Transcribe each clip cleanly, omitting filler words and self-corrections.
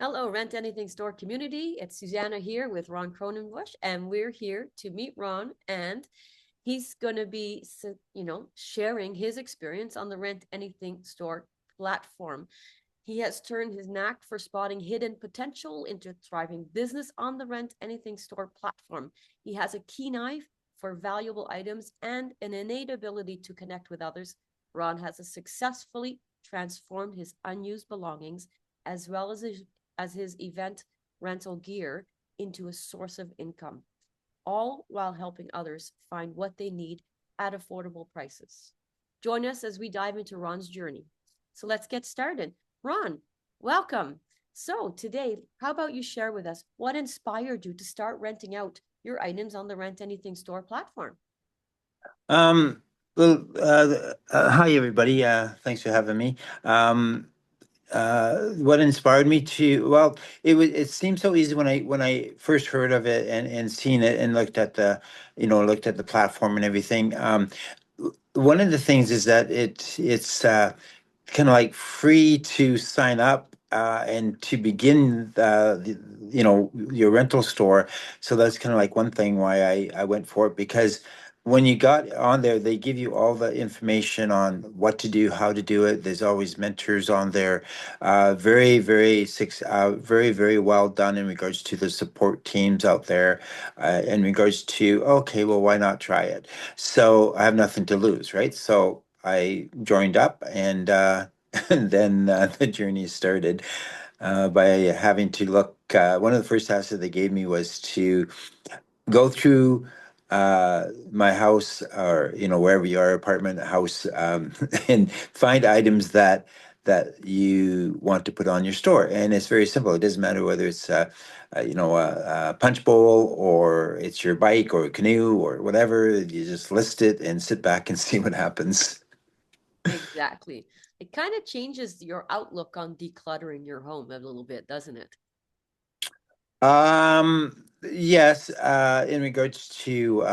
Hello, Rent Anything Store community. It's Susanna here with Ron Cronenbush, and we're here to meet Ron. And he's going to be, sharing his experience on the Rent Anything Store platform. He has turned his knack for spotting hidden potential into thriving business on the Rent Anything Store platform. He has a keen eye for valuable items and an innate ability to connect with others. Ron has successfully transformed his unused belongings as well as his event rental gear into a source of income, all while helping others find what they need at affordable prices. Join us as we dive into Ron's journey. So let's get started. Ron, welcome. So today, how about you share with us what inspired you to start renting out your items on the Rent Anything Store platform? Um, Hi everybody. Thanks for having me. What inspired me to, well, it seemed so easy when I first heard of it and seen it and looked at the platform and everything. One of the things is that it's kind of like free to sign up and to begin your rental store. So that's kind of like one thing why I went for it, because when you got on there, they give you all the information on what to do, how to do it. There's always mentors on there. Very, very well done in regards to the support teams out there. In regards to, okay, well, why not try it? So I have nothing to lose, right? So I joined up, and and then the journey started by having to look. One of the first tasks that they gave me was to go through my house, or wherever you are, apartment, house, and find items that you want to put on your store. And it's very simple. It doesn't matter whether it's a punch bowl, or it's your bike or a canoe or whatever. You just list it and sit back and see what happens. Exactly. It kind of changes your outlook on decluttering your home a little bit, doesn't it? Yes, in regards to,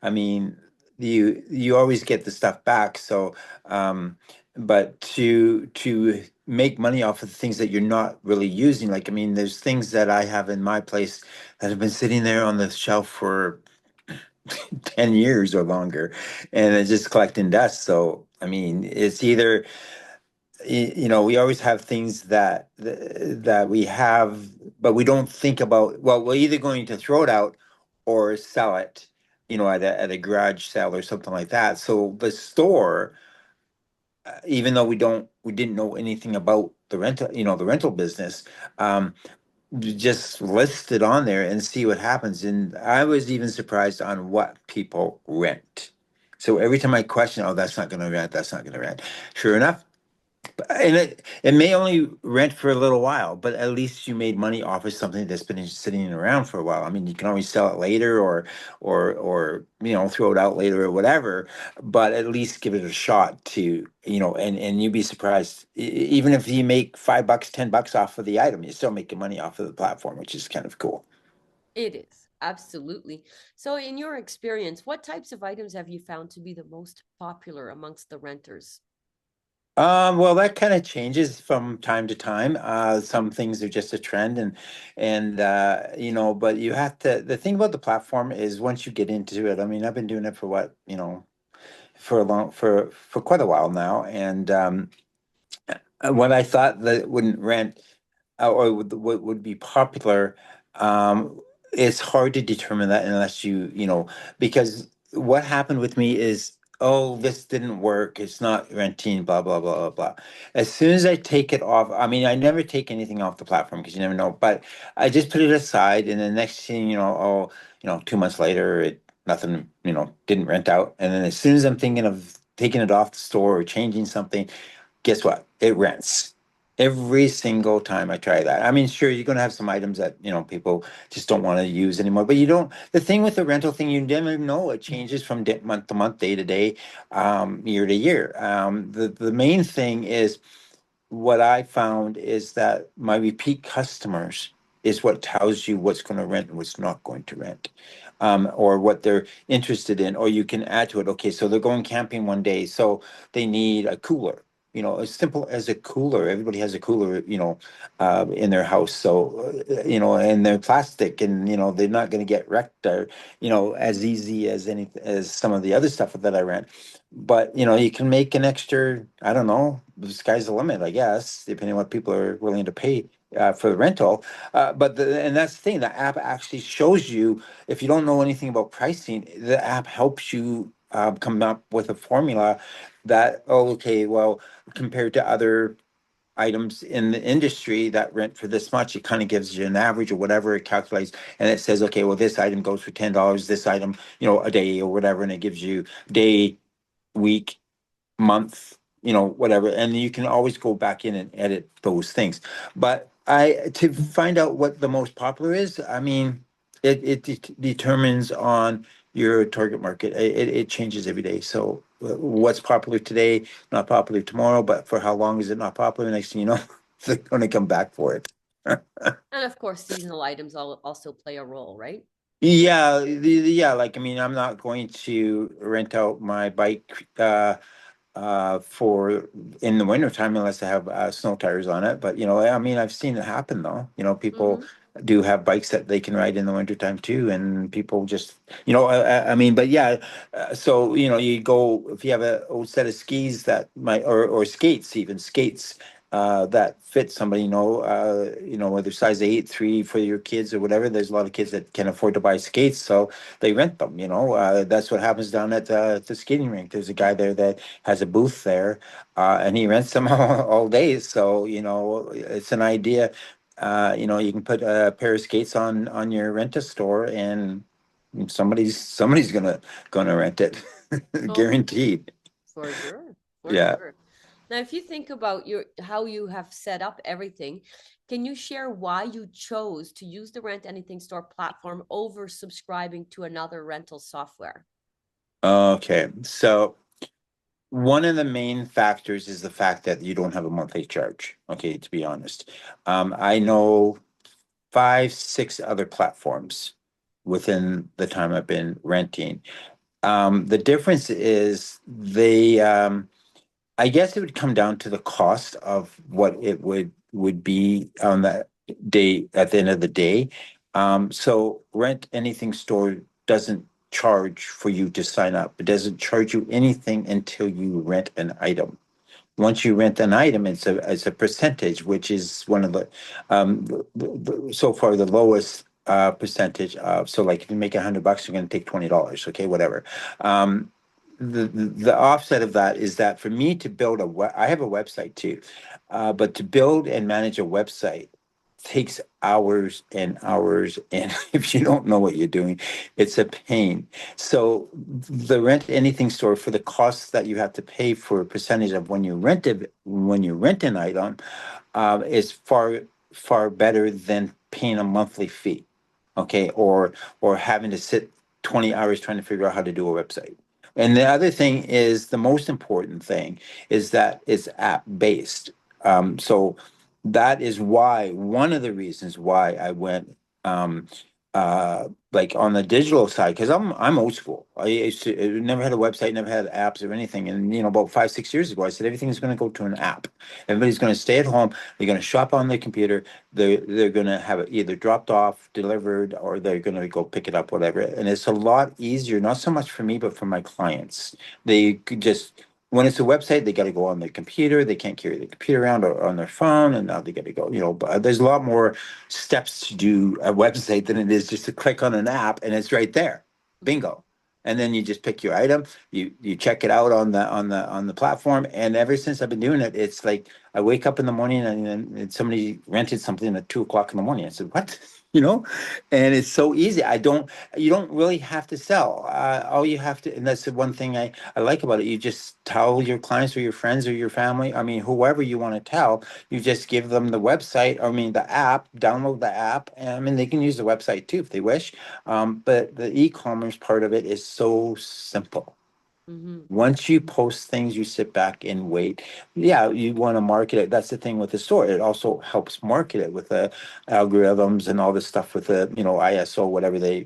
I mean, you always get the stuff back. So, but to make money off of the things that you're not really using, like, I mean, there's things that I have in my place that have been sitting there on the shelf for 10 years or longer, and it's just collecting dust. So, I mean, it's either we always have things that we have, but we don't think about, well, we're either going to throw it out or sell it, at a garage sale or something like that. So the store, even though we didn't know anything about the rental business, just list it on there and see what happens. And I was even surprised on what people rent. So every time I question, oh, that's not going to rent, that's not going to rent. Sure enough, and it may only rent for a little while, but at least you made money off of something that's been sitting around for a while. I mean, you can always sell it later, or throw it out later or whatever, but at least give it a shot to, and you'd be surprised. Even if you make $5, $10 off of the item, you're still making money off of the platform, which is kind of cool. It is, absolutely. So, in your experience, what types of items have you found to be the most popular amongst the renters? Well, that kind of changes from time to time. Some things are just a trend, and but you have to. The thing about the platform is once you get into it. I mean, I've been doing it for what, for quite a while now, and what I thought that wouldn't rent, or what would be popular, it's hard to determine that unless because what happened with me is, oh, this didn't work, it's not renting, blah, blah, blah, blah, blah. As soon as I take it off, I mean, I never take anything off the platform because you never know, but I just put it aside, and the next thing, 2 months later, nothing, didn't rent out. And then as soon as I'm thinking of taking it off the store or changing something, guess what? It rents. Every single time I try that. I mean, sure, you're going to have some items that, people just don't want to use anymore, but you don't. The thing with the rental thing, you never know. It changes from month to month, day to day, year to year. The main thing is, what I found is that my repeat customers is what tells you what's going to rent and what's not going to rent, or what they're interested in, or you can add to it. Okay, so they're going camping one day, so they need a cooler. as simple as a cooler. Everybody has a cooler, in their house. So, and they're plastic, and they're not going to get wrecked, or as easy as as some of the other stuff that I rent. But you can make an extra. I don't know. The sky's the limit, I guess, depending on what people are willing to pay for the rental. And that's the thing. The app actually shows you, if you don't know anything about pricing, the app helps you come up with a formula that, oh, okay, well, compared to other items in the industry that rent for this much, it kind of gives you an average or whatever it calculates, and it says, okay, well, this item goes for $10, this item, a day or whatever, and it gives you day, week, month, whatever. And you can always go back in and edit those things. But to find out what the most popular is, I mean, it determines on your target market. It changes every day. So what's popular today, not popular tomorrow, but for how long is it not popular? Next thing you know, they're going to come back for it. And of course, seasonal items also play a role, right? Yeah, yeah. Like, I mean, I'm not going to rent out my bike for in the wintertime unless I have snow tires on it. But I mean, I've seen it happen though. People Mm-hmm. do have bikes that they can ride in the wintertime too, and people just I mean, but yeah. So you go, if you have an old set of skis that might, or skates, even skates. That fit somebody, whether size 8, 3 for your kids or whatever. There's a lot of kids that can afford to buy skates, so they rent them. That's what happens down at the skating rink. There's a guy there that has a booth there, and he rents them all day. So it's an idea. You can put a pair of skates on your rent a store, and somebody's gonna rent it, Oh, guaranteed. for sure, for Yeah. sure. Now, if you think about your how you have set up everything, can you share why you chose to use the Rent Anything Store platform over subscribing to another rental software? Okay. So one of the main factors is the fact that you don't have a monthly charge. Okay, to be honest, I know 5, 6 other platforms within the time I've been renting. The difference is I guess it would come down to the cost of what it would be on that day at the end of the day. So Rent Anything Store doesn't charge for you to sign up. It doesn't charge you anything until you rent an item. Once you rent an item, it's a percentage, which is one of so far the lowest percentage of. So like if you make $100, you're going to take $20. Okay, whatever. Um, the offset of that is that for me to build I have a website too, but to build and manage a website takes hours and hours, and if you don't know what you're doing, it's a pain. So the Rent Anything Store, for the costs that you have to pay for a percentage of when you rent an item, is far better than paying a monthly fee, okay, or having to sit 20 hours trying to figure out how to do a website. And the other thing is, the most important thing is that it's app based. So that is why, one of the reasons why I went like on the digital side, because I'm old school. I used to never had a website, never had apps or anything. And about 5, 6 years ago, I said everything's going to go to an app. Everybody's going to stay at home. They're going to shop on their computer. They're going to have it either dropped off, delivered, or they're going to go pick it up, whatever. And it's a lot easier, not so much for me, but for my clients. They could just, when it's a website, they got to go on their computer. They can't carry the computer around or on their phone, and now they got to go. But there's a lot more steps to do a website than it is just to click on an app, and it's right there. Mhm. Bingo. And then you just pick your item, you check it out on the platform. And ever since I've been doing it, it's like I wake up in the morning, and then somebody rented something at 2 o'clock in the morning. I said, what? You know, and it's so easy. You don't really have to sell. All you have to, and that's the one thing I like about it. You just tell your clients or your friends or your family, I mean, whoever you want to tell, you just give them the website, I mean, the app, download the app. And I mean, they can use the website too if they wish. But the e-commerce part of it is so simple. Mhm. Once you post things, you sit back and wait. Yeah, you want to market it. That's the thing with the store. It also helps market it with the algorithms and all this stuff with the, ISO, whatever the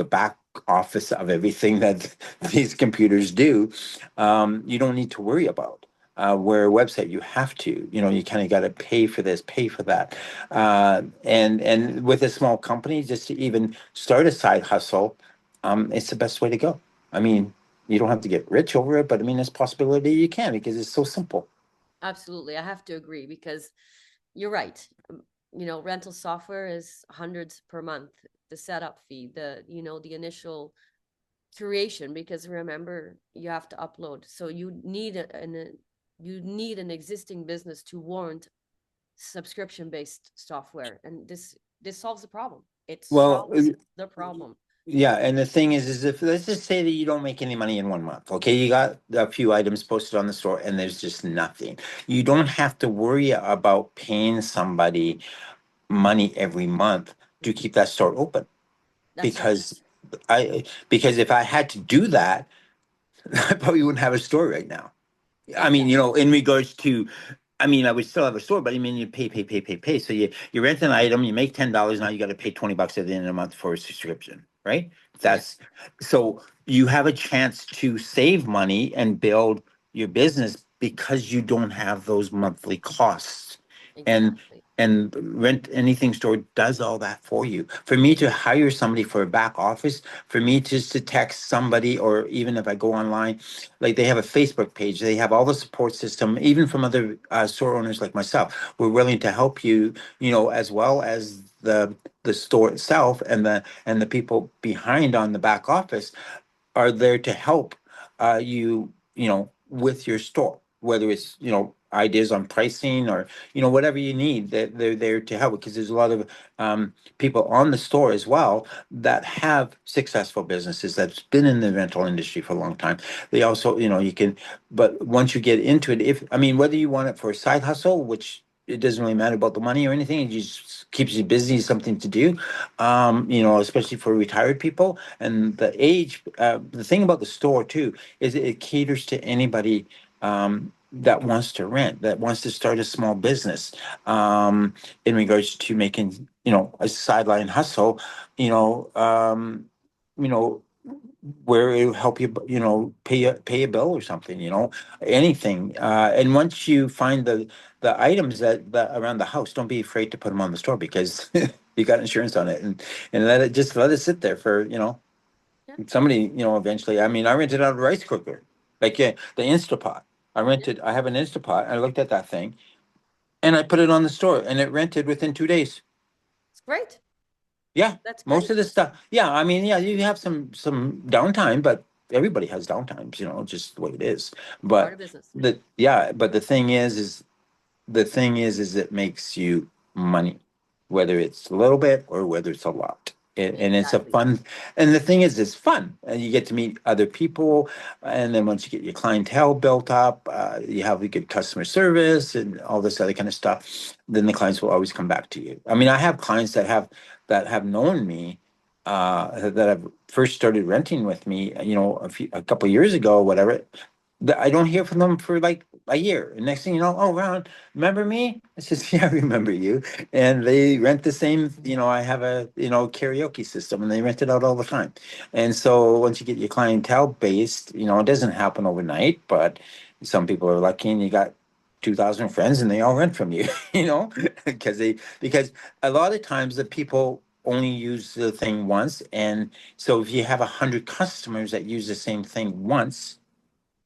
back office of everything that these computers do. You don't need to worry about. where a website you have to, you kind of got to pay for this, pay for that. And with a small company, just to even start a side hustle, it's the best way to go. I mean, you don't have to get rich over it, but I mean, there's possibility you can because it's so simple. Absolutely. I have to agree because you're right. Rental software is hundreds per month. The setup fee, the initial curation, because remember, you have to upload. So you need an existing business to warrant subscription based software, and this solves the problem. It Well, solves the problem. yeah, and the thing is if let's just say that you don't make any money in 1 month, okay? You got a few items posted on the store and there's just nothing. You don't have to worry about paying somebody money every month to Mhm. keep that store open That's right. because because if I had to do that, I probably wouldn't have a store right now. I mean, Exactly. in regards to, I mean, I would still have a store, but I mean, you pay, pay, pay, pay, pay. So you rent an item, you make $10. Now you got to pay $20 at the end of the month for a subscription, right? Yeah, That's so you have a chance to save money and build your business because you don't have those monthly costs. And exactly. Rent Anything Store does all that for you. For me to hire somebody for a back office, for me just to text somebody, or even if I go online, like they have a Facebook page, they have all the support system, even from other store owners like myself. We're willing to help you, as well as the store itself and the people behind on the back office are there to help you, with your store, whether it's, ideas on pricing or, whatever you need, that they're there to help because there's a lot of people on the store as well that have successful businesses that's been in the rental industry for a long time. They also, you can, but once you get into it, if, I mean, whether you want it for a side hustle, which it doesn't really matter about the money or anything, it just keeps you busy, something to do, especially for retired people. And the thing about the store too is it caters to anybody that wants to rent, that wants to start a small business, in regards to making, a sideline hustle, you know, um, you know, where it'll help you, pay a bill or something, anything. And once you find the items that around the house, don't be afraid to put them on the store because you got insurance on it, and let it sit there for, Yeah, somebody, eventually. I mean, I rented out a rice cooker, like, yeah, the Instapot. yeah. I have an Instapot. I looked at that thing and I put it on the store and it rented within 2 days. It's great. Yeah, That's most of great. the stuff. Yeah, I mean, yeah, you have some downtime, but everybody has downtimes, just the way it is. Part But of business. but the thing is it makes you money, whether it's a little bit or whether it's a lot. And it's a Exactly. fun, and the thing is, it's fun, and you get to meet other people. And then once you get your clientele built up, you have a good customer service and all this other kind of stuff. Then the clients will always come back to you. I mean, I have clients that have known me, that have first started renting with me, a couple of years ago, or whatever. I don't hear from them for like a year. And next thing you know, oh, Ron, remember me? I says, yeah, I remember you. And they rent the same, I have a, karaoke system and they rent it out all the time. And so once you get your clientele based, it doesn't happen overnight, but some people are lucky and you got 2,000 friends and they all rent from you, because a lot of times the people only use the thing once. And so if you have 100 customers that use the same thing once,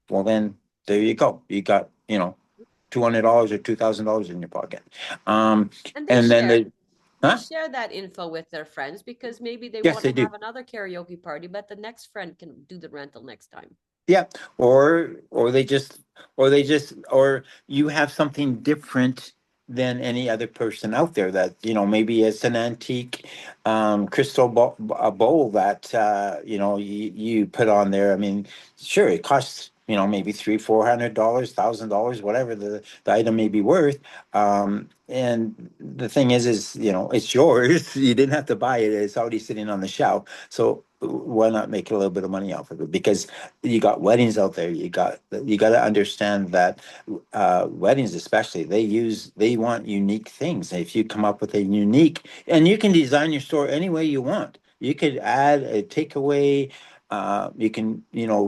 well, then there you go. You got, $200 or $2,000 in your pocket. Um, And they and then share they, they huh? share that info with their friends because maybe they Yes, want they to do. have another karaoke party, but the next friend can do the rental next time. Yeah, or you have something different than any other person out there that, maybe it's an antique crystal bowl that you put on there. I mean, sure, it costs, maybe $300-400, $1,000, whatever the item may be worth. And the thing is, it's yours. You didn't have to buy it. It's already sitting on the shelf. So why not make a little bit of money off of it? Because you got weddings out there. You got to understand that weddings, especially, they want unique things. If you come up with a unique, and you can design your store any way you want. You could add a takeaway. You can,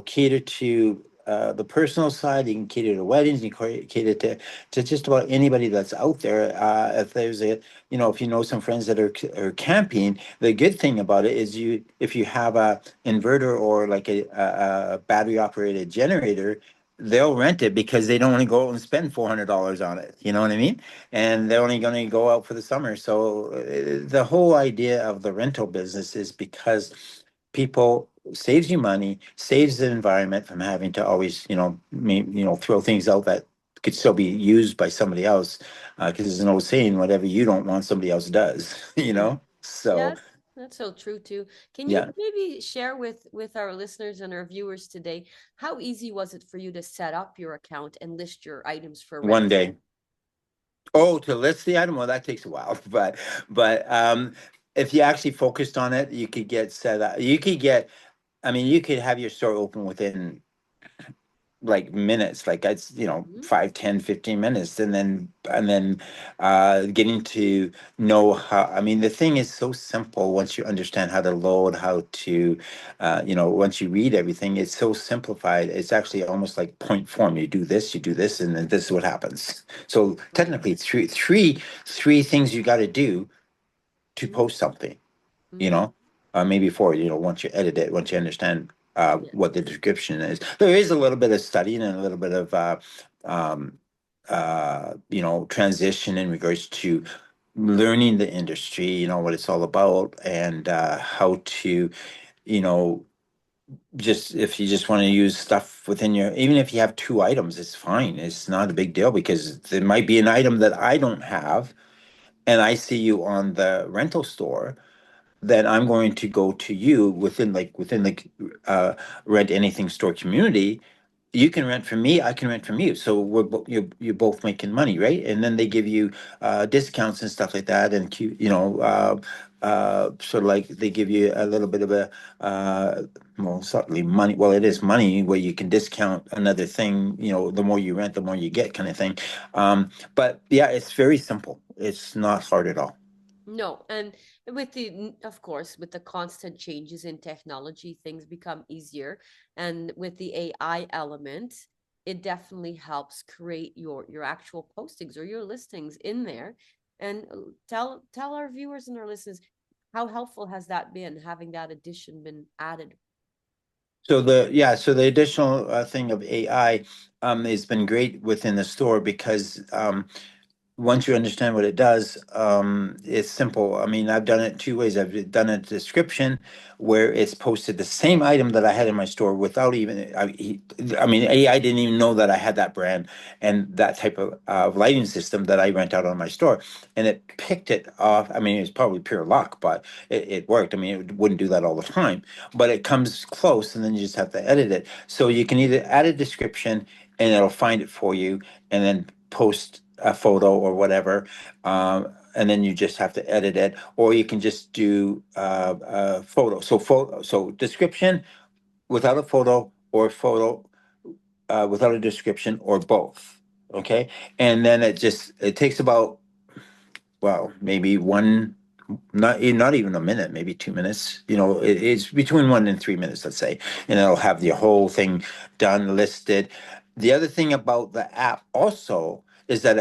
cater to the personal side. You can cater to weddings. You can cater to just about anybody that's out there. If there's a, if you know some friends that are camping, the good thing about it is if you have a inverter or like a battery operated generator, they'll rent it because they don't want to go out and spend $400 on it. You know what I mean? And they're only going to go out for the summer. So the whole idea of the rental business is because people saves you money, saves the environment from having to always, throw things out that could still be used by somebody else. Because there's an old saying, whatever you don't want, somebody else does, you Mm. know? Yeah, So, that's so true too. Can you yeah, maybe share with our listeners and our viewers today, how easy was it for you to set up your account and list your items for rent? one day. Oh, to list the item, well, that takes a while, but if you actually focused on it, you could get set up. I mean, you could have your store open within like minutes, like it's, Mhm. 5, 10, 15 minutes, and then getting to know how. I mean, the thing is so simple once you understand how to load, how to once you read everything, it's so simplified. It's actually almost like point form. You do this, and then this is what happens. So Right. technically three things you got to do to Mhm. post something, you Mhm. know, maybe four, once you edit it, once you understand Yeah. what the description is. There is a little bit of studying and a little bit of um, transition in regards to learning the industry, what it's all about, and how to, you know, just if you just want to use stuff within your, even if you have two items, it's fine. It's not a big deal because there might be an item that I don't have and I see you on the rental store, then I'm going to go to you within the rent anything store community. You can rent from me, I can rent from you. So you're both making money, right? And then they give you discounts and stuff like that, and sort of like they give you a little bit of a well, certainly money. Well, it is money where you can discount another thing. The more you rent, the more you get, kind of thing. But yeah, it's very simple. It's not hard at all. No, and of course, with the constant changes in technology, things become easier. And with the AI element, it definitely helps create your actual postings or your listings in there. And tell our viewers and our listeners, how helpful has that been, having that addition been added? So the additional thing of AI has been great within the store because once you understand what it does, it's simple. I mean, I've done it two ways. I've done a description where it's posted the same item that I had in my store without even, I mean, AI didn't even know that I had that brand and that type of lighting system that I rent out on my store. And it picked it off. I mean, it's probably pure luck, but it worked. I mean, it wouldn't do that all the time, but it comes close and then you just have to edit it. So you can either add a description and it'll find it for you and then post a photo or whatever, and then you just have to edit it, or you can just do a photo. So description without a photo, or photo without a description, or both. Okay, and then it takes about, well, maybe one, not even a minute, maybe 2 minutes. It's between 1 and 3 minutes, let's say, and it'll have the whole thing done, listed. The other thing about the app also is that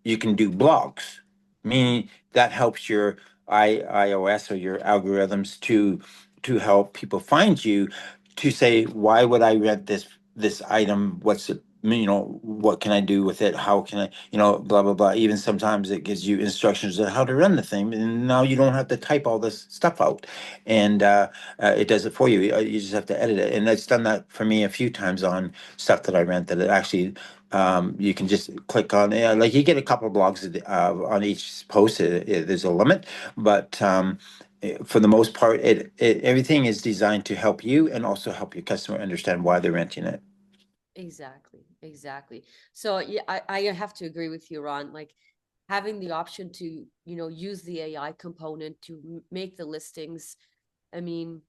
you can do blogs, meaning that helps your iOS or your algorithms to help people find you, to say, why would I rent this item? What's it? What can I do with it? How can I, blah blah blah. Even sometimes it gives you instructions on how to run the thing, and now you don't have to type all this stuff out, and it does it for you. You just have to edit it, and it's done that for me a few times on stuff that I rent. That it actually, you can just click on, like you get a couple of blogs on each post. There's a limit, but for the most part, everything is designed to help you and also help your customer understand why they're renting it. Exactly, exactly. So yeah, I have to agree with you, Ron. Like having the option to, use the AI component to make the listings. I mean,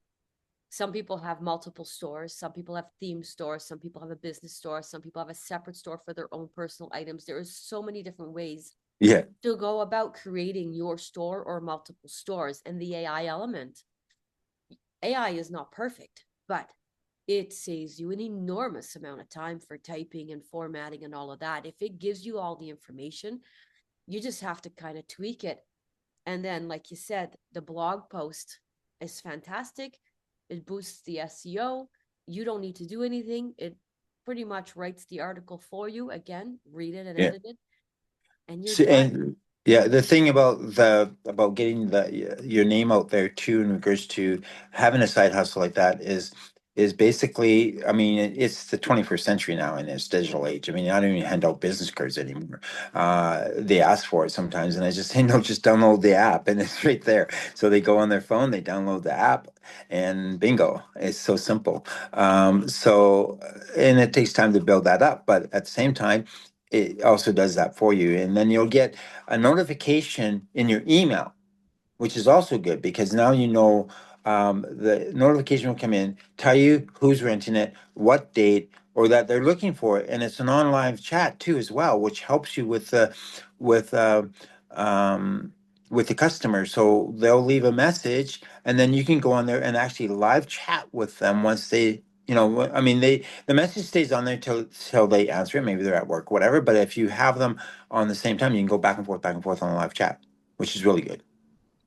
some people have multiple stores, some people have theme stores, some people have a business store, some people have a separate store for their own personal items. There are so many different ways Yeah. to go about creating your store or multiple stores. And the AI element, AI is not perfect, but it saves you an enormous amount of time for typing and formatting and all of that. If it gives you all the information, you just have to kind of tweak it. And then, like you said, the blog post is fantastic. It boosts the SEO. You don't need to do anything. It pretty much writes the article for you. Again, read it and Yeah. edit it, and you're So, done. and yeah, the thing about getting your name out there too in regards to having a side hustle like that is basically, I mean, it's the 21st century now in this digital age. I mean, I don't even hand out business cards anymore. They ask for it sometimes, and I just say, no, just download the app, and it's right there. So they go on their phone, they download the app, and bingo, it's so simple. And it takes time to build that up, but at the same time, it also does that for you. And then you'll get a notification in your email, which is also good because now you know the notification will come in, tell you who's renting it, what date, or that they're looking for it, and it's an online chat too as well, which helps you with uh, um, with the customer. So they'll leave a message, and then you can go on there and actually live chat with them once they. I mean, the message stays on there till they answer it. Maybe they're at work, whatever. But if you have them on the same time, you can go back and forth on the live chat, which is really good.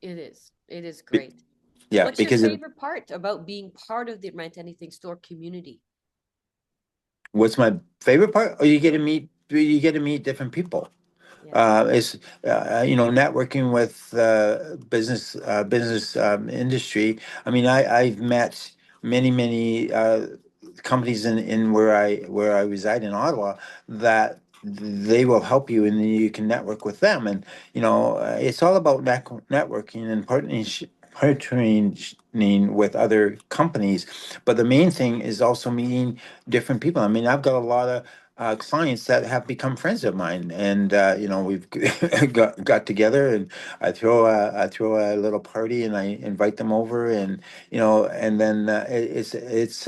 It is. It is Be- great. Yeah, What's your because favorite part about being part of the Rent Anything store community? what's my favorite part? Oh, you get to meet different people. Yes. It's networking with business industry. I mean, I've met many companies in where I reside in Ottawa that they will help you and you can network with them. And it's all about networking and partnering with other companies. But the main thing is also meeting different people. I mean, I've got a lot of clients that have become friends of mine, and we've got together, and I throw a little party, and I invite them over, and and then it's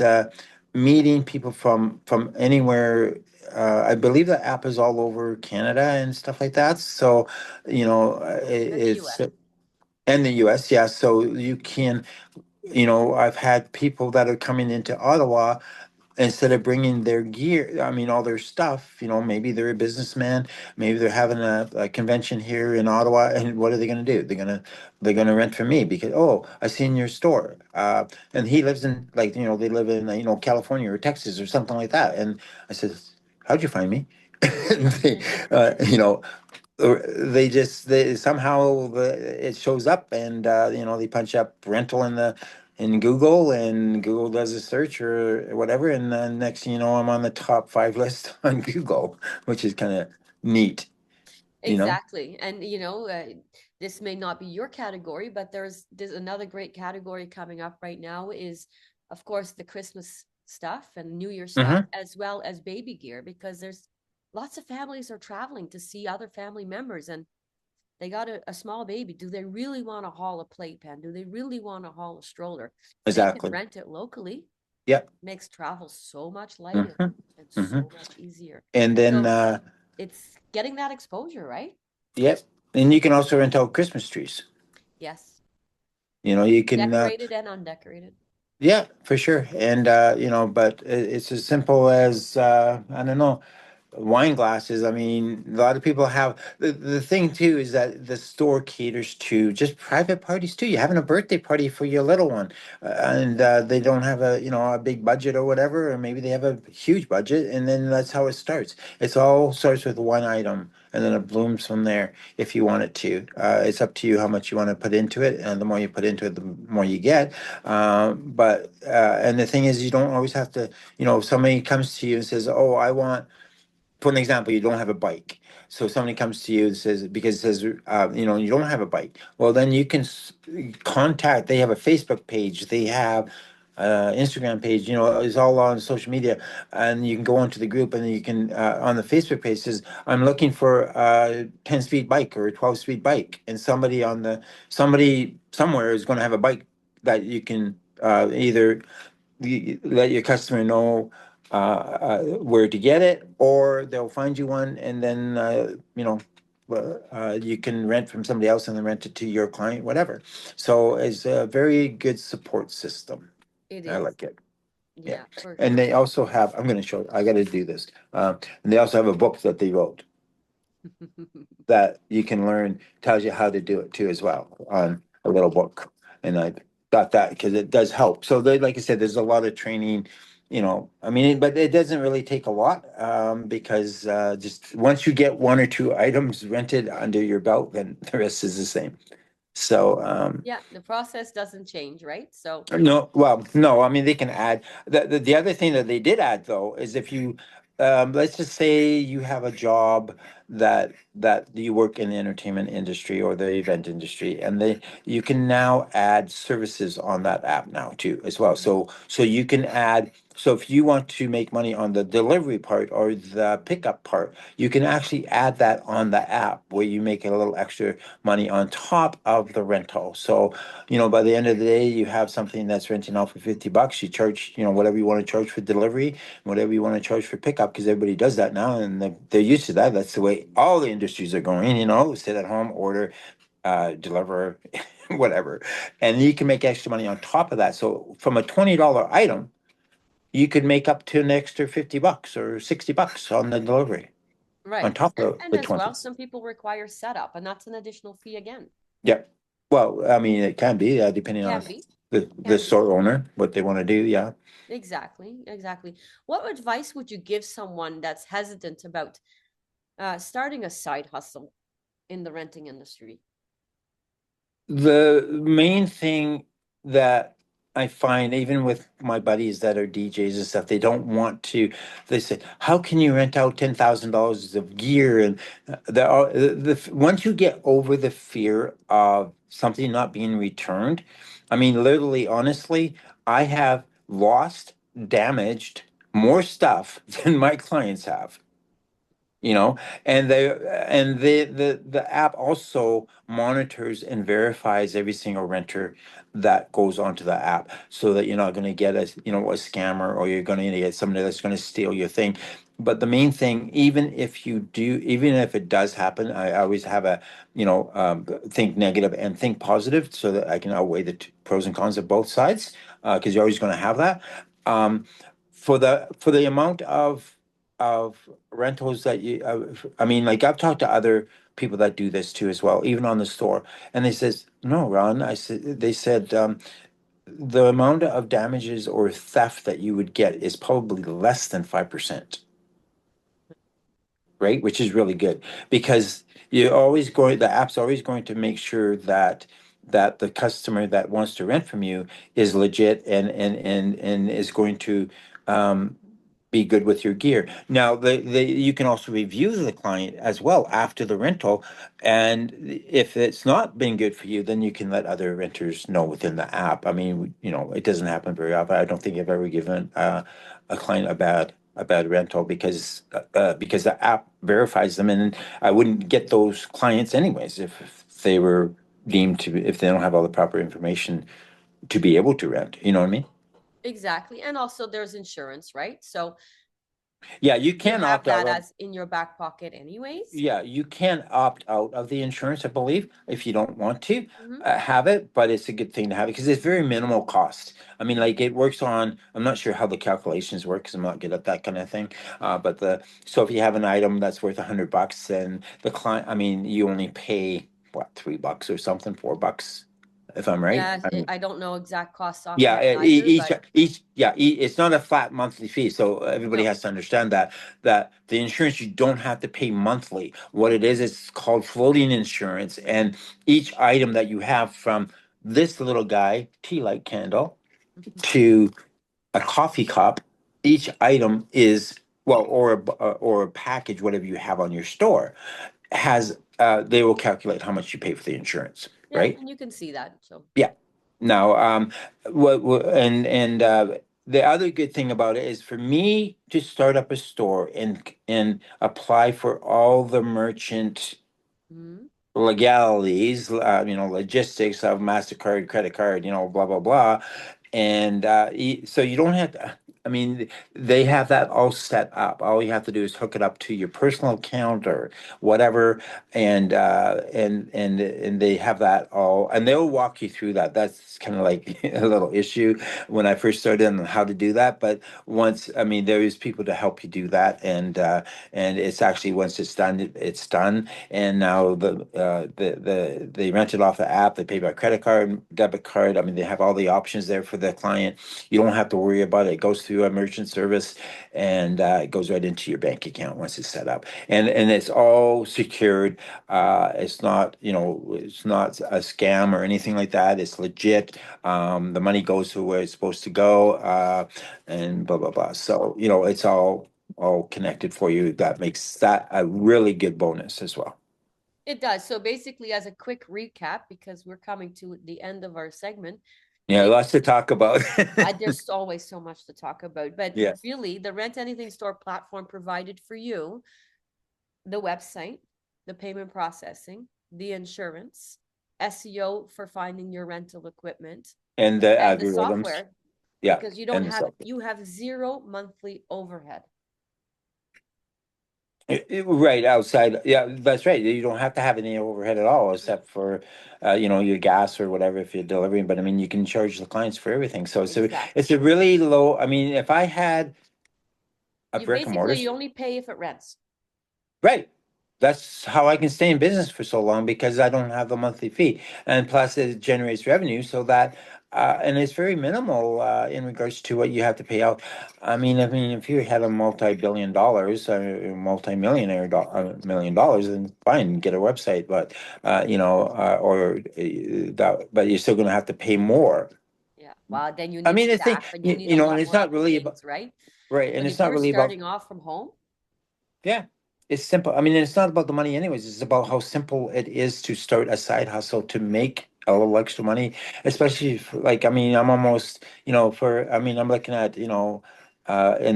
meeting people from anywhere. I believe the app is all over Canada and stuff like that. So, And the it's US. and the U.S. Yeah. So you can, I've had people that are coming into Ottawa instead of bringing their gear, I mean, all their stuff, maybe they're a businessman, maybe they're having a convention here in Ottawa, and what are they going to do? They're going to rent from me because, oh, I see in your store, and he lives in, like, they live in, California or Texas or something like that, and I said, how'd you find me? And they, or they somehow it shows up, and they punch up rental in Google, and Google does a search or whatever, and then next thing you know, I'm on the top 5 list on Google, which is kind of neat, you know. Exactly. And this may not be your category, but there's another great category coming up right now is of course the Christmas stuff and New Year stuff Hmm. as well as baby gear because there's lots of families are traveling to see other family members and they got a small baby. Do they really want to haul a playpen? Do they really want to haul a stroller? They can Exactly. rent it locally. Yep. Makes travel so much lighter Hmm. and Hmm. so much easier. And then So it's getting that exposure, right? yep, and you can also rent out Christmas trees. Yes. You can Decorated and undecorated. yeah, for sure. And but it's as simple as I don't know, wine glasses. I mean, a lot of people have the thing too is that the store caters to just private parties too. You're having a birthday party for your little one, and they don't have a big budget or whatever, or maybe they have a huge budget, and then that's how it starts. It's all starts with one item, and then it blooms from there. If you want it to, it's up to you how much you want to put into it, and the more you put into it, the more you get. And the thing is, you don't always have to. If somebody comes to you and says, "Oh, I want," for an example, you don't have a bike. So somebody comes to you and says, because it says, you don't have a bike. Well, then you can contact, they have a Facebook page, they have Instagram page, it's all on social media. And you can go onto the group and you can, on the Facebook page says, I'm looking for a 10-speed bike or a 12-speed bike. And somebody somewhere is going to have a bike that you can either you let your customer know where to get it, or they'll find you one, and then you can rent from somebody else and then rent it to your client, whatever. So it's a very good support system. It I is. like it. Yeah. Yeah, for And sure. they also have, I'm going to show, I got to do this. And they also have a book that they wrote that you can learn, tells you how to do it too as well on a little book. And I got that because it does help. So they, like I said, there's a lot of training, I mean, but it doesn't really take a lot, because just once you get one or two items rented under your belt, then the rest is the same. So, Yeah, the process doesn't change, right? So, no, well, no, I mean they can add the other thing that they did add though is if you let's just say you have a job that you work in the entertainment industry or the event industry and they you can now add services on that app now too as well. mhm, So you can add, so if you want to make money on the delivery part or the pickup part, you can actually add that on the app where you make a little extra money on top of the rental. So by the end of the day, you have something that's renting out for $50. You charge, whatever you want to charge for delivery, whatever you want to charge for pickup, because everybody does that now and they're used to that. That's the way all the industries are going, sit at home, order, deliver, whatever. And you can make extra money on top of that. So from a $20 item, you could make up to an extra $50 or $60 on the delivery on right. top And of and the as 20. well, some people require setup, and that's an additional fee again. Yeah. Well, I mean, it can be, depending on Can be, the can be. store owner, what they want to do. Yeah. Exactly, exactly. What advice would you give someone that's hesitant about starting a side hustle in the renting industry? The main thing that I find, even with my buddies that are DJs and stuff, they don't want to. They say, "How can you rent out $10,000 of gear?" And there are once you get over the fear of something not being returned, I mean, literally, honestly, I have lost, damaged more stuff than my clients have, you know and the app also monitors and verifies every single renter that goes onto the app, so that you're not going to get a scammer, or you're going to get somebody that's going to steal your thing. But the main thing, even if it does happen, I always have a think negative and think positive, so that I can outweigh the pros and cons of both sides, because you're always going to have that. um, for the amount of rentals that I mean, like, I've talked to other people that do this too as well, even on the store, and they says, no, Ron, they said, the amount of damages or theft that you would get is probably less than 5%, right? Which is really good, because the app's always going to make sure that the customer that wants to rent from you is legit, and is going to um, be good with your gear. Now, you can also review the client as well after the rental, and if it's not been good for you, then you can let other renters know within the app. I mean, it doesn't happen very often. I don't think I've ever given a client a bad rental, because the app verifies them, and I wouldn't get those clients anyways if they were deemed to, if they don't have all the proper information to be able to rent. You know what I mean? Exactly. And also there's insurance, right? So Yeah, you you can have opt out that of. as in your back pocket anyways. Yeah, you can opt out of the insurance, I believe, if you don't want to Hmm. have it, but it's a good thing to have it because it's very minimal cost. I mean, like, it works on, I'm not sure how the calculations work because I'm not good at that kind of thing. So if you have an item that's worth $100, then the client, I mean, you only pay what, $3 or something, $4, if I'm right. Yeah, I don't know exact costs Yeah, offhand either, but it's not a flat monthly fee, so everybody no. has to understand that the insurance, you don't have to pay monthly. What it is, it's called floating insurance, and each item that you have, from this little guy, tea light candle, to a coffee cup, each item is, well, or a package, whatever you have on your store, has they will calculate how much you pay for the insurance, Yeah, right? and you can see that. So, Yeah. Now, the other good thing about it is, for me to start up a store and apply for all the merchant mhm. legalities, logistics of MasterCard, credit card, blah blah blah, and so you don't have to. I mean, they have that all set up. All you have to do is hook it up to your personal account or whatever, and they have that all, and they'll walk you through that. That's kind of like a little issue when I first started on how to do that. But once, I mean, there is people to help you do that, and it's actually once it's done, it's done. And now they rent it off the app. They pay by credit card, debit card. I mean, they have all the options there for the client. You don't have to worry about it. It goes through a merchant service, and it goes right into your bank account once it's set up. And it's all secured. It's not, it's not a scam or anything like that. It's legit. The money goes to where it's supposed to go, and blah blah blah. So it's all connected for you. That makes that a really good bonus as well. It does. So basically, as a quick recap, because we're coming to the end of our segment, Yeah, it lots to talk about. there's always so much to talk about. But Yeah. really, the Rent Anything Store platform provided for you the website, the payment processing, the insurance, SEO for finding your rental equipment, And the and the algorithms. software, Yeah. because And the stuff. you have zero monthly overhead. Right outside, yeah, that's right. You don't have to have any overhead at all, No, except for, your gas or whatever if you're delivering. But I mean, you can charge the clients for everything. So it's exactly. a really low. I mean, if I had a You brick and basically mortar, you only pay if it rents. right. That's how I can stay in business for so long because I don't have a monthly fee. And plus it generates revenue so that and it's very minimal in regards to what you have to pay out. I mean if you had a multi-billion dollars, multi-millionaire million dollars, then fine, get a website, but or that, but you're still going to have to pay more. Yeah. Well, then you I need mean, staff and you need a and lot it's more not really about things, right? right, and But it's if not you're really about starting off from home, yeah, it's simple. I mean, it's not about the money anyways. It's about how simple it is to start a side hustle to make a little extra money, especially if, like, I mean, I'm almost, I mean, I'm looking at, in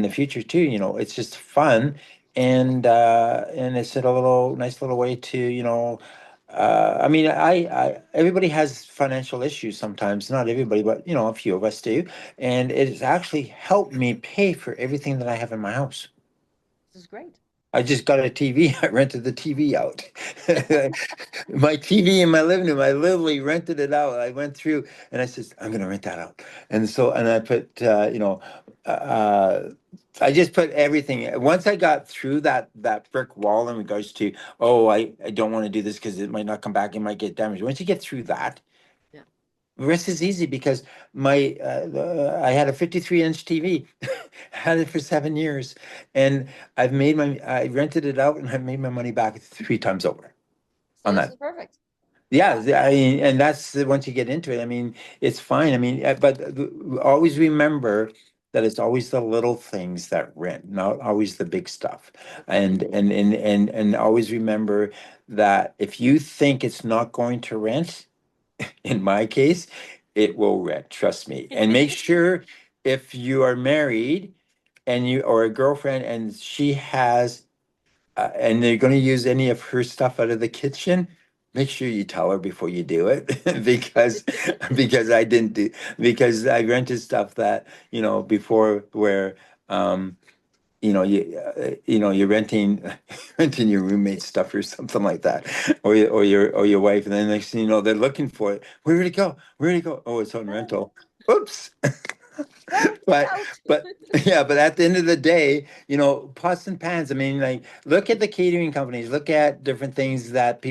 the future too, it's just fun and it's a little nice little way to, I mean, everybody has financial issues sometimes, not everybody, but a few of us do. And it's actually helped me pay for everything that I have in my house. this is great. I just got a TV. I rented the TV out. My TV in my living room, I literally rented it out. I went through and I said, I'm going to rent that out. And so, and I put, uh, I just put everything. Once I got through that brick wall in regards to, oh, I don't want to do this because it might not come back. It might get damaged. Once you get through that, Yeah. the rest is easy because I had a 53-inch TV, had it for 7 years, and I rented it out and I made my money back 3 times over See, on this that. is perfect. Yeah, Yeah. I mean, and that's once you get into it. I mean, it's fine. I mean, but always remember that it's always the little things that rent, not always the big stuff. And Agreed. and always remember that if you think it's not going to rent, in my case, it will rent, trust me. And make sure if you are married and you or a girlfriend and she has and they're going to use any of her stuff out of the kitchen, make sure you tell her before you do it because I didn't do because I rented stuff that, before where you're renting renting your roommate's stuff or something like that, or your wife, and then next thing you know, they're looking for it. Where did it go? Where did it go? Oh, it's on rental. Oops. Well, it's but out. yeah, but at the end of the day, pots and pans. I mean, like, look at the catering companies, look at different things that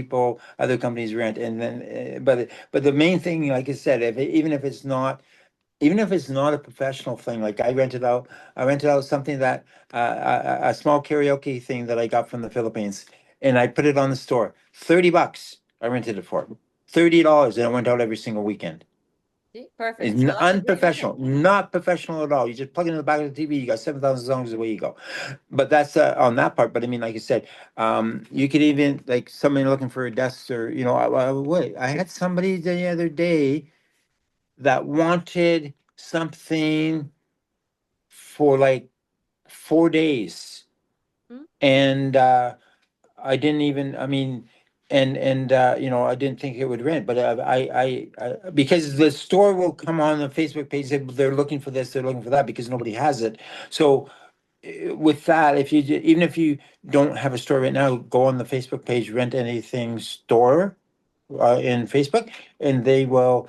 other companies rent, and then, but the main thing, like I said, even if it's not a professional thing, like I rented out something that a small karaoke thing that I got from the Philippines, and I put it on the store. $30 I rented it for. $30, and it went out every single weekend. See, perfect. It's So that's a great unprofessional, option. not professional at all. You just plug it in the back of the TV, you got 7,000 songs away you go. But that's on that part. But I mean, like you said, you could even like somebody looking for a desk or wait. I had somebody the other day that wanted something for like 4 days. Hmm? And I didn't even, I mean, you know, I didn't think it would rent, but because the store will come on the Facebook page, they're looking for this, they're looking for that, because nobody has it. So with that, if you even if you don't have a store right now, go on the Facebook page, rent anything store in Facebook, and they will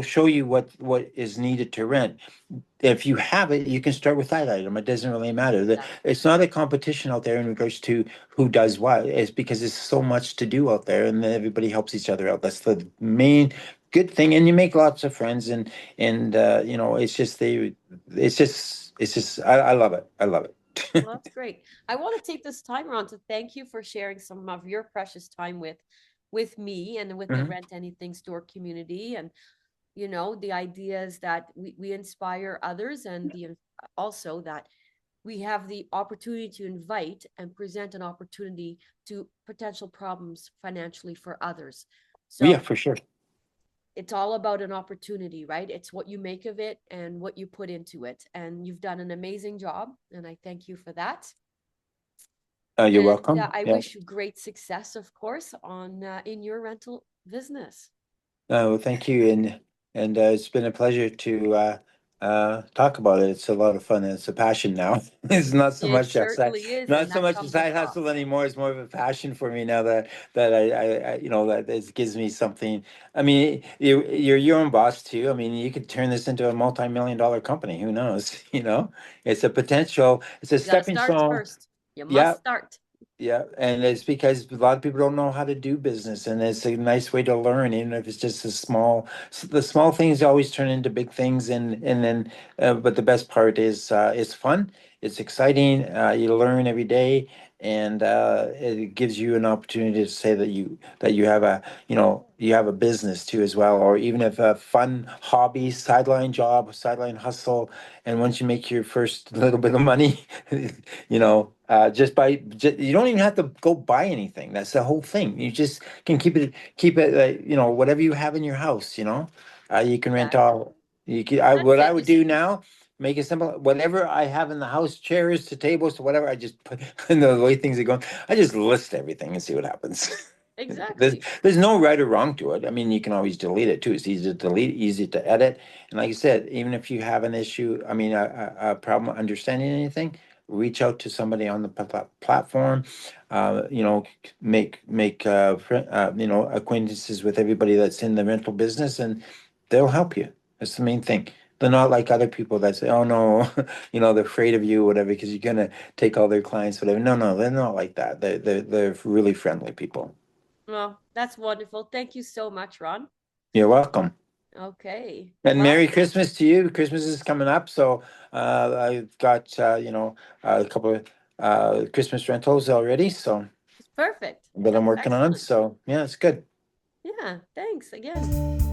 show you what is needed to rent. If you have it, you can start with that item. It doesn't really matter. It's not a competition out there in regards to who does what. It's because there's so much to do out there, and then everybody helps each other out. That's the main good thing, and you make lots of friends, and you know, it's just I love it. I love Well, it. that's great. I want to take this time around to thank you for sharing some of your precious time with me and with the Mhm. Rent Anything store community, and the ideas that we inspire others, and the also that we have the opportunity to invite and present an opportunity to potential problems financially for others. Yeah, So for sure. it's all about an opportunity, right? It's what you make of it and what you put into it. And you've done an amazing job. And I thank you for that. You're And welcome. I Yeah. wish you great success, of course, on in your rental business. Well, thank you, and it's been a pleasure to talk about it. It's a lot of fun, and it's a passion now. It's not so It much certainly is, not and so that much a comes side across. hustle anymore. It's more of a passion for me now that I you know, that it gives me something. I mean, you're your own boss too. I mean, you could turn this into a multi-million-dollar company. Who knows? You know, it's a potential. It's a You got to stepping start stone. first. You must Yeah, start. yeah, and it's because a lot of people don't know how to do business, and it's a nice way to learn, even if it's just the small things always turn into big things, and then, but the best part is it's fun, it's exciting, you learn every day, and it gives you an opportunity to say that you have a, you know, you have a business too as well, or even if a fun hobby, sideline job, sideline hustle, and once you make your first little bit of money, you know, you don't even have to go buy anything. That's the whole thing. You just can keep it, you know, whatever you have in your house, you know, you can rent Exactly. all. That's What I it. You would do see, now, make it simple. Whatever I have in the house, chairs to tables to whatever, I just put in the way things are going. I just list everything and see what happens. There's exactly. there's no right or wrong to it. I mean, you can always delete it too. It's easy to delete, easy to edit. And like I said, even if you have an issue, I mean, a problem understanding anything, reach out to somebody on the platform. You know, make you know, acquaintances with everybody that's in the rental business, and they'll help you. That's the main thing. They're not like other people that say, "Oh no," you know, they're afraid of you, whatever, because you're gonna take all their clients, whatever. No, no, they're not like that. They're really friendly people. Well, that's wonderful. Thank you so much, Ron. You're welcome. Okay. And Well, Merry Christmas to you. Christmas is coming up, so I've got you know, a couple of Christmas rentals already, so it's perfect. that I'm That's working on. excellent. So yeah, it's good. Yeah. Thanks again.